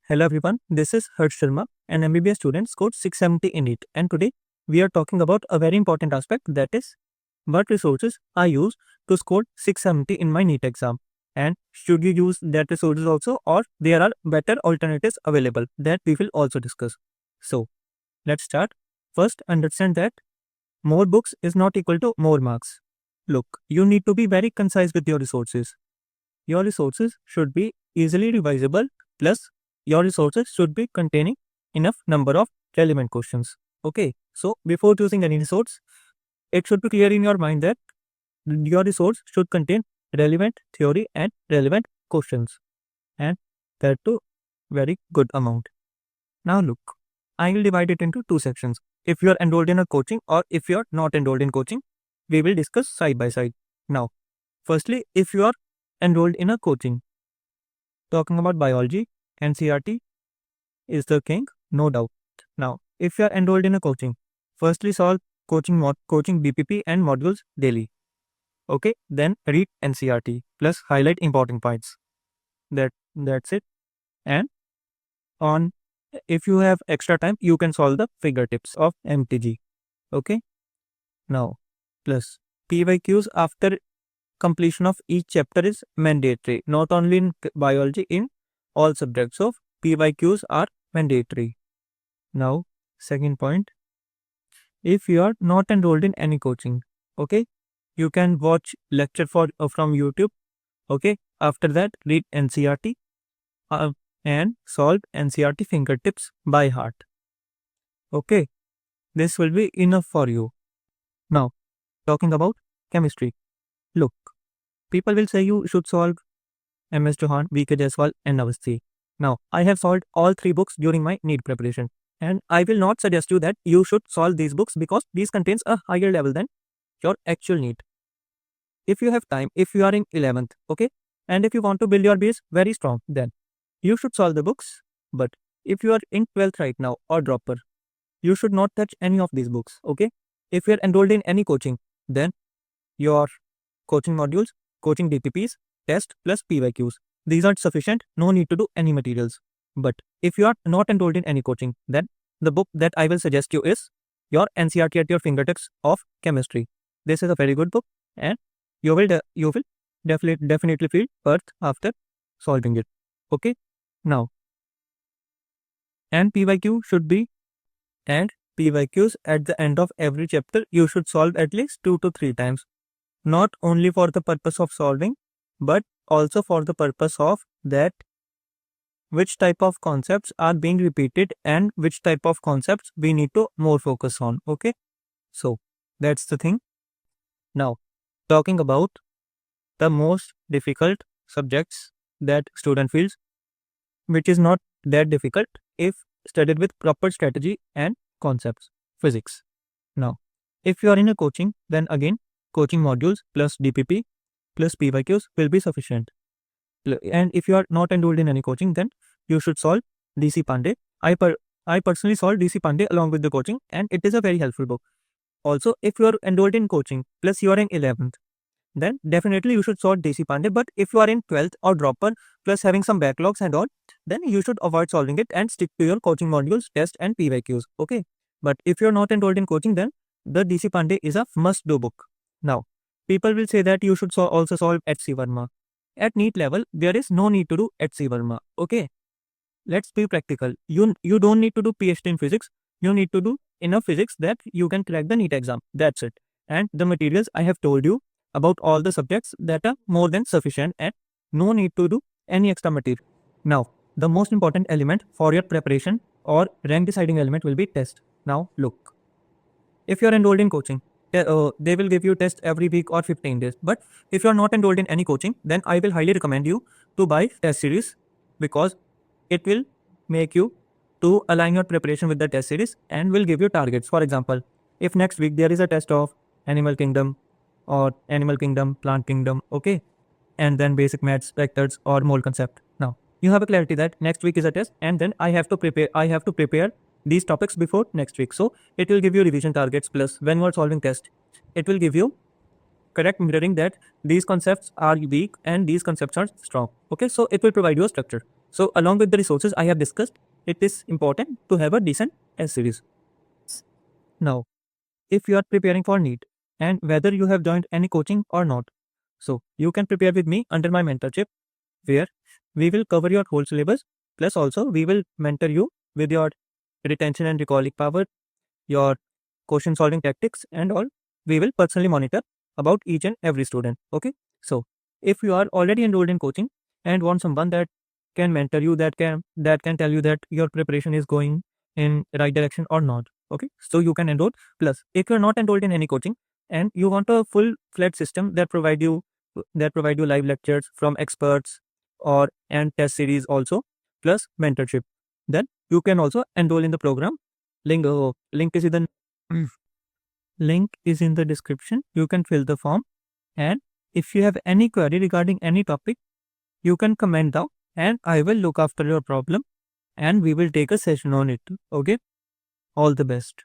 Hello everyone, this is Harsh Sharma, an MBBS student scored 670 in NEET, and today we are talking about a very important aspect, that is what resources I use to score 670 in my NEET exam, and should you use that resources also, or there are better alternatives available that we will also discuss. So let's start. First, understand that more books is not equal to more marks. Look, you need to be very concise with your resources. Your resources should be easily revisable, plus your resources should be containing enough number of relevant questions. Okay, so before choosing any resource, it should be clear in your mind that your resource should contain relevant theory and relevant questions, and that too very good amount. Now look, I will divide it into two sections. If you are enrolled in a coaching or if you are not enrolled in coaching, we will discuss side by side. Now, firstly, if you are enrolled in a coaching, talking about biology, NCRT is the king, no doubt. Now, if you are enrolled in a coaching, firstly solve coaching BPP and modules daily. Okay, then read NCRT plus highlight important points. That's it. And on if you have extra time, you can solve the fingertips of MTG. Okay. Now, plus PYQs after completion of each chapter is mandatory, not only in biology, in all subjects of PYQs are mandatory. Now, second point, if you are not enrolled in any coaching, okay, you can watch lecture from YouTube. Okay, after that read NCRT and solve NCRT fingertips by heart. Okay, this will be enough for you. Now, talking about chemistry. Look, people will say you should solve MS Chauhan, VK Jaiswal and Avasthi. Now, I have solved all three books during my NEET preparation, and I will not suggest you that you should solve these books because these contains a higher level than your actual NEET. If you have time, if you are in 11th, okay, and if you want to build your base very strong, then you should solve the books. But if you are in 12th right now or dropper, you should not touch any of these books, okay? If you are enrolled in any coaching, then your coaching modules, coaching DPPs, test plus PYQs. These are sufficient, no need to do any materials. But if you are not enrolled in any coaching, then the book that I will suggest you is your NCRT at your fingertips of chemistry. This is a very good book, and you will definitely feel worth after solving it. Okay. Now, and PYQs at the end of every chapter you should solve at least 2 to 3 times. Not only for the purpose of solving, but also for the purpose of that which type of concepts are being repeated and which type of concepts we need to more focus on. Okay, so that's the thing. Now, talking about the most difficult subjects that student feels, which is not that difficult if studied with proper strategy and concepts. Physics. Now, if you are in a coaching, then again coaching modules plus DPP plus PYQs will be sufficient. And if you are not enrolled in any coaching, then you should solve DC Pandey. I personally solved DC Pandey along with the coaching, and it is a very helpful book. Also, if you are enrolled in coaching plus you are in 11th, then definitely you should solve DC Pandey. But if you are in 12th or dropper plus having some backlogs and all, then you should avoid solving it and stick to your coaching modules, test and PYQs. Okay. But if you are not enrolled in coaching, then the DC Pandey is a must-do book. Now, people will say that you should also solve HC Verma. At NEET level, there is no need to do HC Verma. Okay. Let's be practical. You don't need to do PhD in physics. You need to do enough physics that you can crack the NEET exam. That's it. And the materials I have told you about all the subjects that are more than sufficient, and no need to do any extra material. Now, the most important element for your preparation or rank deciding element will be test. Now, look. If you are enrolled in coaching, they will give you test every week or 15 days. But if you are not enrolled in any coaching, then I will highly recommend you to buy test series, because it will make you to align your preparation with the test series and will give you targets. For example, if next week there is a test of animal kingdom or animal kingdom, plant kingdom, okay, and then basic maths, vectors or mole concept. Now, you have a clarity that next week is a test, and then I have to prepare these topics before next week. So it will give you revision targets, plus when you are solving test, it will give you correct mirroring that these concepts are weak and these concepts are strong. Okay, so it will provide you a structure. So along with the resources I have discussed, it is important to have a decent test series. Now, if you are preparing for NEET and whether you have joined any coaching or not, so you can prepare with me under my mentorship, where we will cover your whole syllabus, plus also we will mentor you with your retention and recalling power, your question solving tactics and all. We will personally monitor about each and every student. Okay. So if you are already enrolled in coaching and want someone that can mentor you, that can tell you that your preparation is going in right direction or not. Okay. So you can enroll. Plus, if you're not enrolled in any coaching and you want a full fledged system that provide you live lectures from experts or and test series also, plus mentorship, then you can also enroll in the program. Link is in the link is in the description. You can fill the form, and if you have any query regarding any topic, you can comment down and I will look after your problem and we will take a session on it. Okay, all the best.